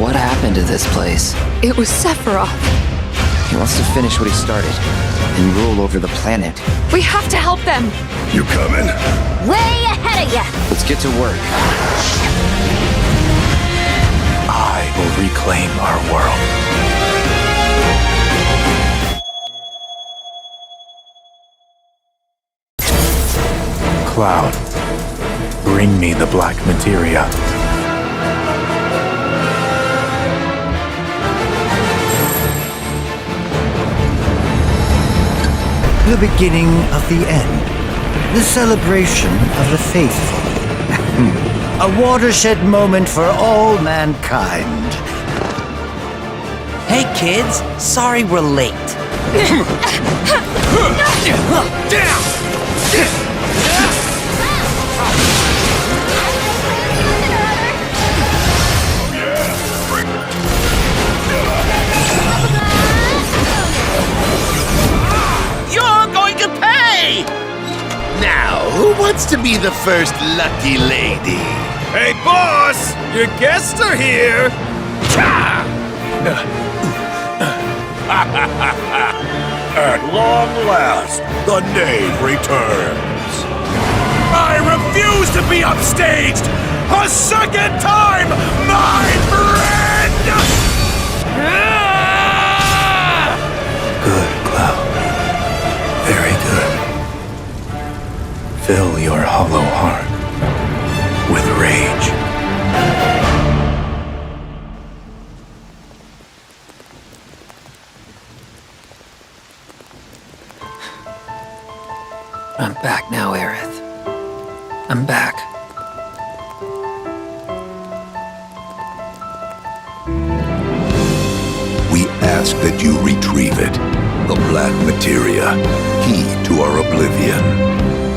What happened to this place? It was Sephiroth. He wants to finish what he started and rule over the planet. We have to help them. You coming? Way ahead of ya! Let's get to work. I will reclaim our world. Cloud, bring me the black materia. The beginning of the end. The celebration of the faithful. A watershed moment for all mankind. Hey kids, sorry we're late. You're going to pay! Now, who wants to be the first lucky lady? Hey, boss! Your guests are here! At long last, the knave returns. I refuse to be upstaged a second time, my friend! Good, Cloud. Very good. Fill your hollow heart with rage. I'm back now, Aerith. I'm back. We ask that you retrieve it. The black materia, key to our oblivion.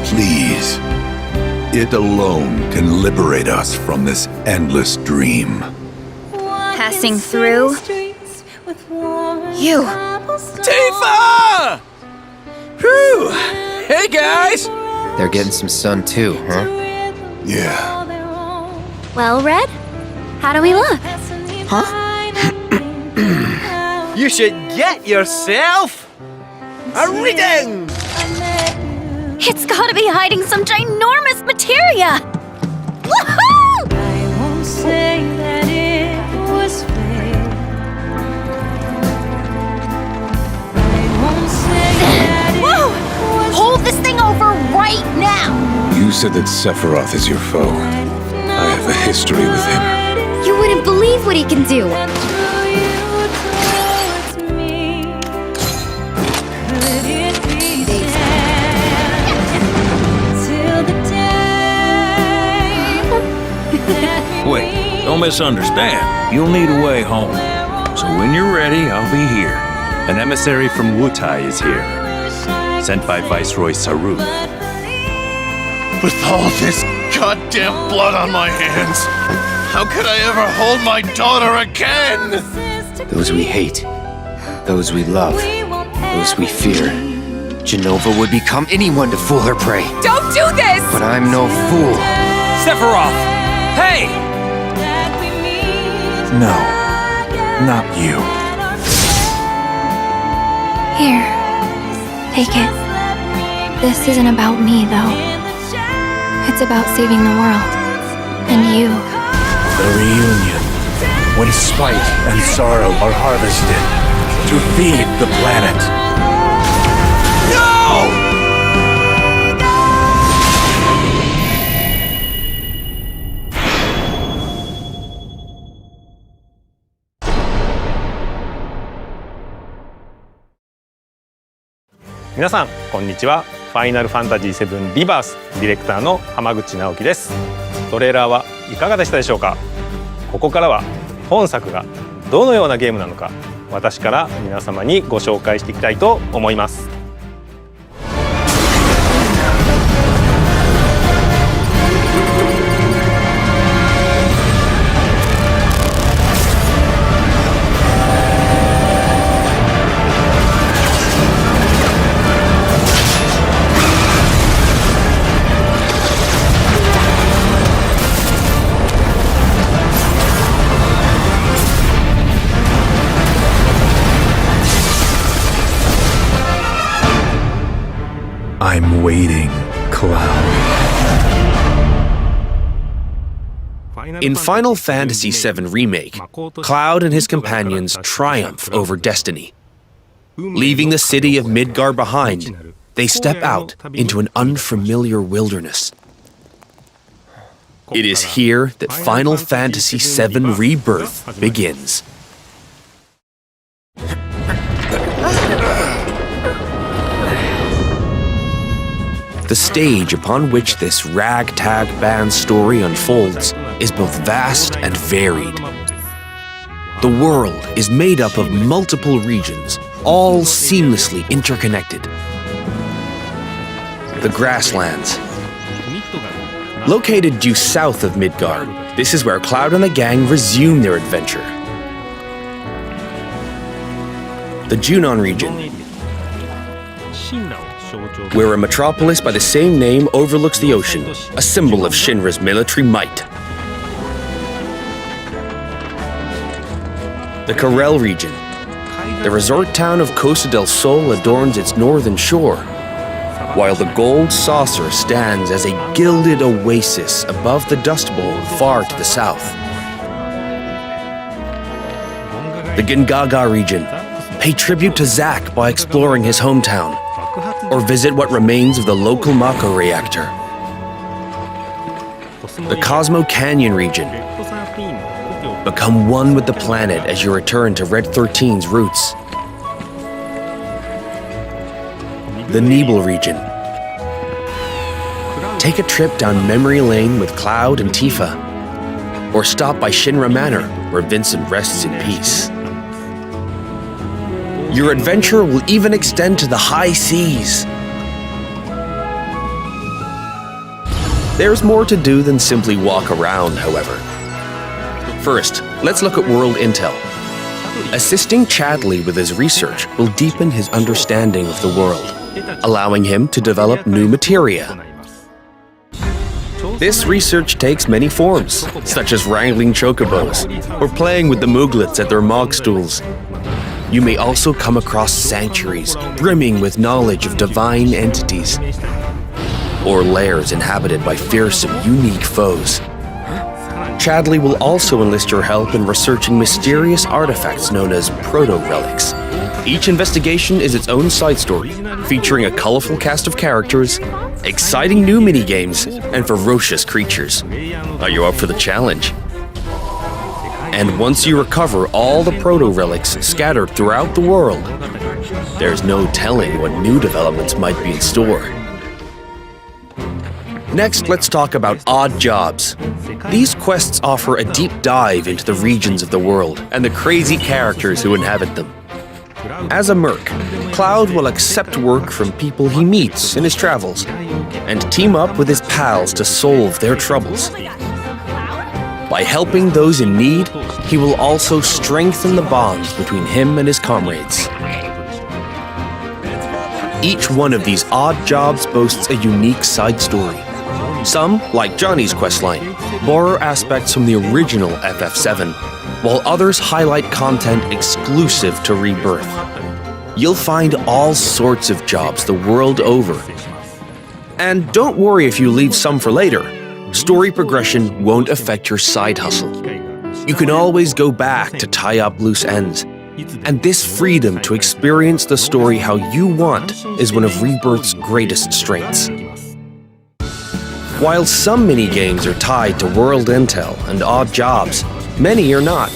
Please. It alone can liberate us from this endless dream. Passing through. You. Tifa! Whew! Hey guys! They're getting some sun too, huh? Yeah. Well, Red? How do we look? You should get yourself a reading! It's gotta be hiding some ginormous materia! Woohoo! I won't say that it was fake. I won't say that Whoa! Hold this thing over right now! You said that Sephiroth is your foe. I have a history with him. You wouldn't believe what he can do! Wait, don't misunderstand. You'll need a way home. So when you're ready, I'll be here. An emissary from Wutai is here, sent by Viceroy Sarut. With all this goddamn blood on my hands, how could I ever hold my daughter again? Those we hate, those we love, those we fear. Genova would become anyone to fool her prey. Don't do this! But I'm no fool. Sephiroth! Hey! No, not you. Here. Take it. This isn't about me, though. It's about saving the world. And you. The reunion. When spite and sorrow are harvested to feed the planet. No!皆さんこんにちは。ファイナルファンタジー7リバースディレクターの浜口直樹です。トレーラーはいかがでしたでしょうか。ここからは本作がどのようなゲームなのか、私から皆様にご紹介していきたいと思います。I'm waiting, Cloud. In Final Fantasy VII Remake, Cloud and his companions triumph over destiny. Leaving the city of Midgar behind, they step out into an unfamiliar wilderness. It is here that Final Fantasy VII Rebirth begins. The stage upon which this ragtag band story unfolds is both vast and varied. The world is made up of multiple regions, all seamlessly interconnected. The Grasslands. Located due south of Midgar, this is where Cloud and the gang resume their adventure. The Junon region, where a metropolis by the same name overlooks the ocean, a symbol of Shinra's military might. The Corel region. The resort town of Costa del Sol adorns its northern shore, while the Gold Saucer stands as a gilded oasis above the Dust Bowl far to the south. The Gingaga region. Pay tribute to Zack by exploring his hometown, or visit what remains of the local Mako reactor. The Cosmo Canyon region. Become one with the planet as you return to Red 13's roots. The Nibel region. Take a trip down memory lane with Cloud and Tifa, or stop by Shinra Manor, where Vincent rests in peace. Your adventure will even extend to the high seas. There's more to do than simply walk around, however. First, let's look at world intel. Assisting Chadley with his research will deepen his understanding of the world, allowing him to develop new materia. This research takes many forms, such as wrangling chocobos, or playing with the Mooglets at their Mog stools. You may also come across sanctuaries brimming with knowledge of divine entities, or lairs inhabited by fearsome, unique foes. Chadley will also enlist your help in researching mysterious artifacts known as proto-relics. Each investigation is its own side story, featuring a colorful cast of characters, exciting new minigames, and ferocious creatures. Are you up for the challenge? And once you recover all the proto-relics scattered throughout the world, there's no telling what new developments might be in store. Next, let's talk about odd jobs. These quests offer a deep dive into the regions of the world and the crazy characters who inhabit them. As a merc, Cloud will accept work from people he meets in his travels and team up with his pals to solve their troubles. By helping those in need, he will also strengthen the bonds between him and his comrades. Each one of these odd jobs boasts a unique side story. Some, like Johnny's questline, borrow aspects from the original FF7, while others highlight content exclusive to Rebirth. You'll find all sorts of jobs the world over. And don't worry if you leave some for later. Story progression won't affect your side hustle. You can always go back to tie up loose ends. And this freedom to experience the story how you want is one of Rebirth's greatest strengths. While some mini-games are tied to world intel and odd jobs, many are not.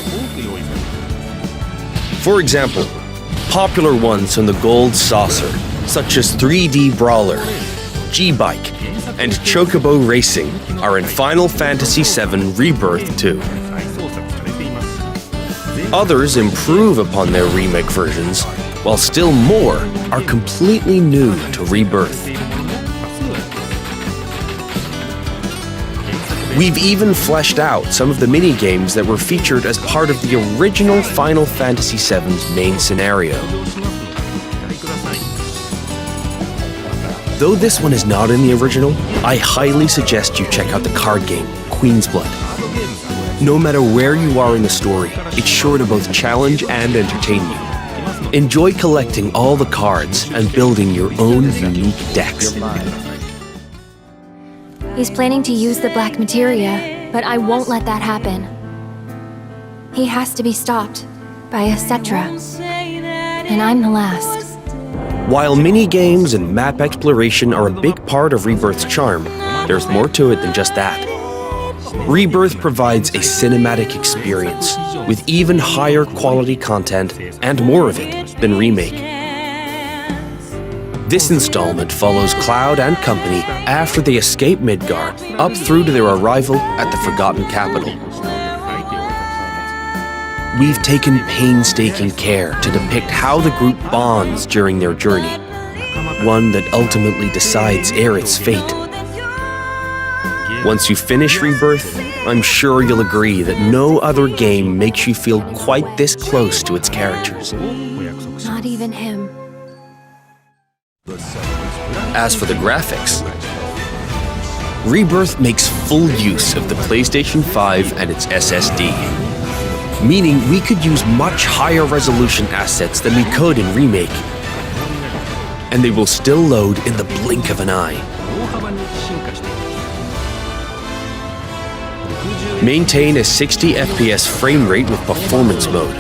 For example, popular ones from the Gold Saucer, such as 3D Brawler, G-Bike, and Chocobo Racing, are in Final Fantasy VII Rebirth 2. Others improve upon their remake versions, while still more are completely new to Rebirth. We've even fleshed out some of the mini-games that were featured as part of the original Final Fantasy VII's main scenario. Though this one is not in the original, I highly suggest you check out the card game, Queen's Blood. No matter where you are in the story, it's sure to both challenge and entertain you. Enjoy collecting all the cards and building your own unique decks. He's planning to use the black materia, but I won't let that happen. He has to be stopped by a Cetra, and I'm the last. While mini-games and map exploration are a big part of Rebirth's charm, there's more to it than just that. Rebirth provides a cinematic experience with even higher quality content and more of it than Remake. This installment follows Cloud and company after they escape Midgard, up through to their arrival at the Forgotten Capital. We've taken painstaking care to depict how the group bonds during their journey, one that ultimately decides Aerith's fate. Once you finish Rebirth, I'm sure you'll agree that no other game makes you feel quite this close to its characters. Not even him. As for the graphics, Rebirth makes full use of the PlayStation 5 and its SSD, meaning we could use much higher resolution assets than we could in Remake, and they will still load in the blink of an eye. Maintain a 60 FPS frame rate with performance mode.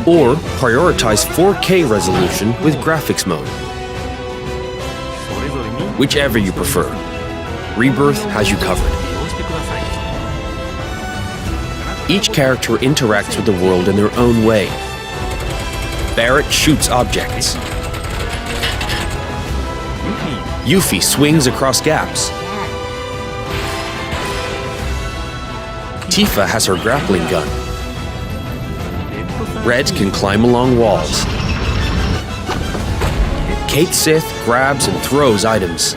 Or prioritize 4K resolution with graphics mode. Whichever you prefer, Rebirth has you covered. Each character interacts with the world in their own way. Barrett shoots objects. Yuffie swings across gaps. Tifa has her grappling gun. Red can climb along walls. Kate Sith grabs and throws items.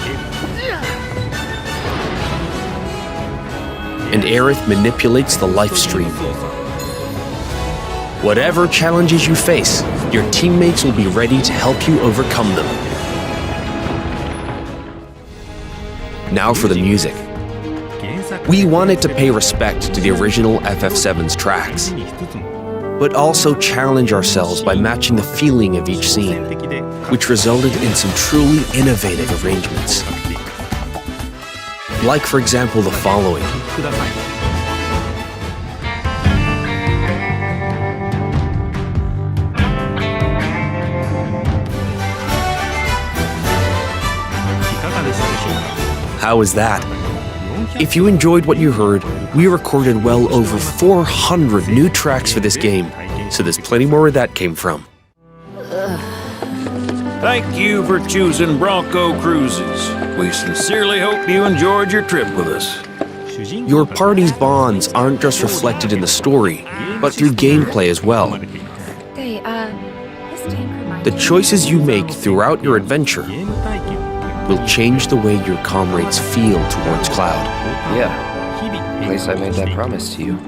And Aerith manipulates the life stream. Whatever challenges you face, your teammates will be ready to help you overcome them. Now for the music. We wanted to pay respect to the original FF7's tracks, but also challenge ourselves by matching the feeling of each scene, which resulted in some truly innovative arrangements. Like, for example, the following. How was that? If you enjoyed what you heard, we recorded well over 400 new tracks for this game, so there's plenty more where that came from. Thank you for choosing Bronco Cruises. We sincerely hope you enjoyed your trip with us. Your party's bonds aren't just reflected in the story, but through gameplay as well. The choices you make throughout your adventure will change the way your comrades feel towards Cloud. Yeah, place I made that promise to you.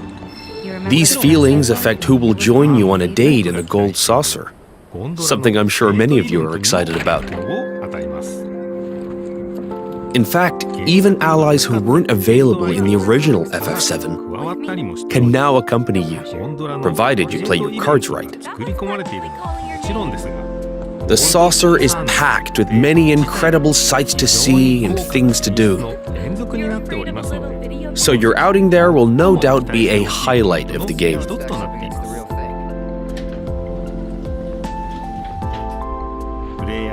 These feelings affect who will join you on a date in a gold saucer, something I'm sure many of you are excited about. In fact, even allies who weren't available in the original FF7 can now accompany you, provided you play your cards right. The saucer is packed with many incredible sights to see and things to do. So your outing there will no doubt be a highlight of the game.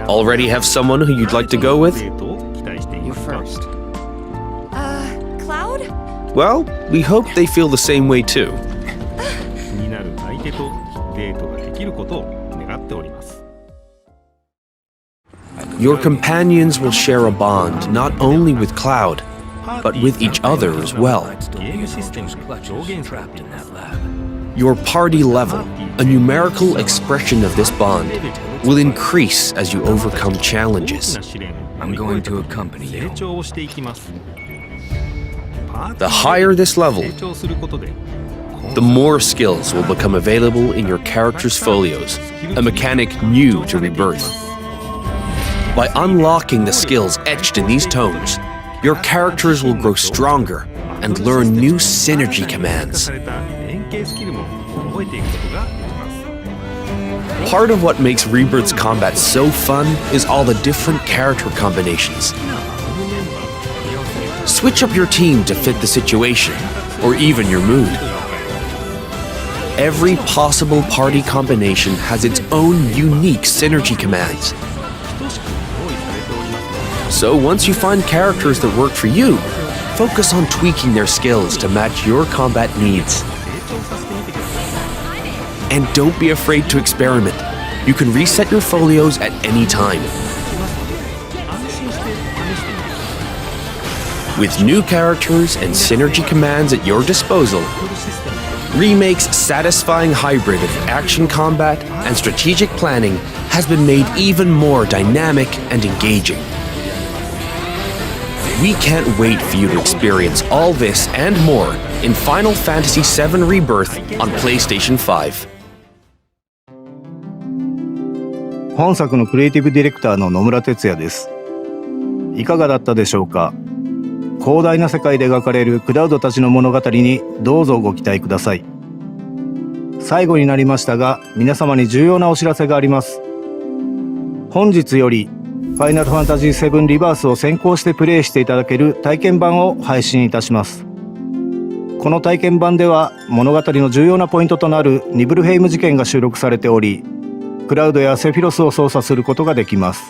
Already have someone who you'd like to go with? You first. Cloud? Well, we hope they feel the same way too. Your companions will share a bond not only with Cloud, but with each other as well. Your party level, a numerical expression of this bond, will increase as you overcome challenges. I'm going to accompany you. The higher this level, the more skills will become available in your character's folios, a mechanic new to Rebirth. By unlocking the skills etched in these tomes, your characters will grow stronger and learn new synergy commands. Part of what makes Rebirth's combat so fun is all the different character combinations. Switch up your team to fit the situation, or even your mood. Every possible party combination has its own unique synergy commands. So once you find characters that work for you, focus on tweaking their skills to match your combat needs. And don't be afraid to experiment. You can reset your folios at any time. With new characters and synergy commands at your disposal, Remake's satisfying hybrid of action combat and strategic planning has been made even more dynamic and engaging. We can't wait for you to experience all this and more in Final Fantasy VII Rebirth on PlayStation 5. 本作のクリエイティブディレクターの野村哲也です。いかがだったでしょうか。広大な世界で描かれるクラウドたちの物語にどうぞご期待ください。最後になりましたが、皆様に重要なお知らせがあります。本日よりファイナルファンタジーVIIリバースを先行してプレイしていただける体験版を配信いたします。この体験版では物語の重要なポイントとなるニブルヘイム事件が収録されており、クラウドやセフィロスを操作することができます。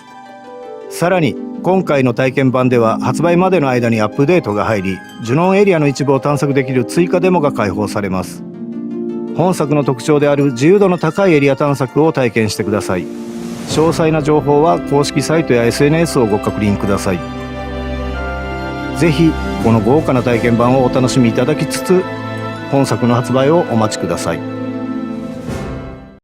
さらに今回の体験版では発売までの間にアップデートが入り、ジュノンエリアの一部を探索できる追加デモが開放されます。本作の特徴である自由度の高いエリア探索を体験してください。詳細な情報は公式サイトや SNS をご確認ください。ぜひこの豪華な体験版をお楽しみいただきつつ、本作の発売をお待ちください。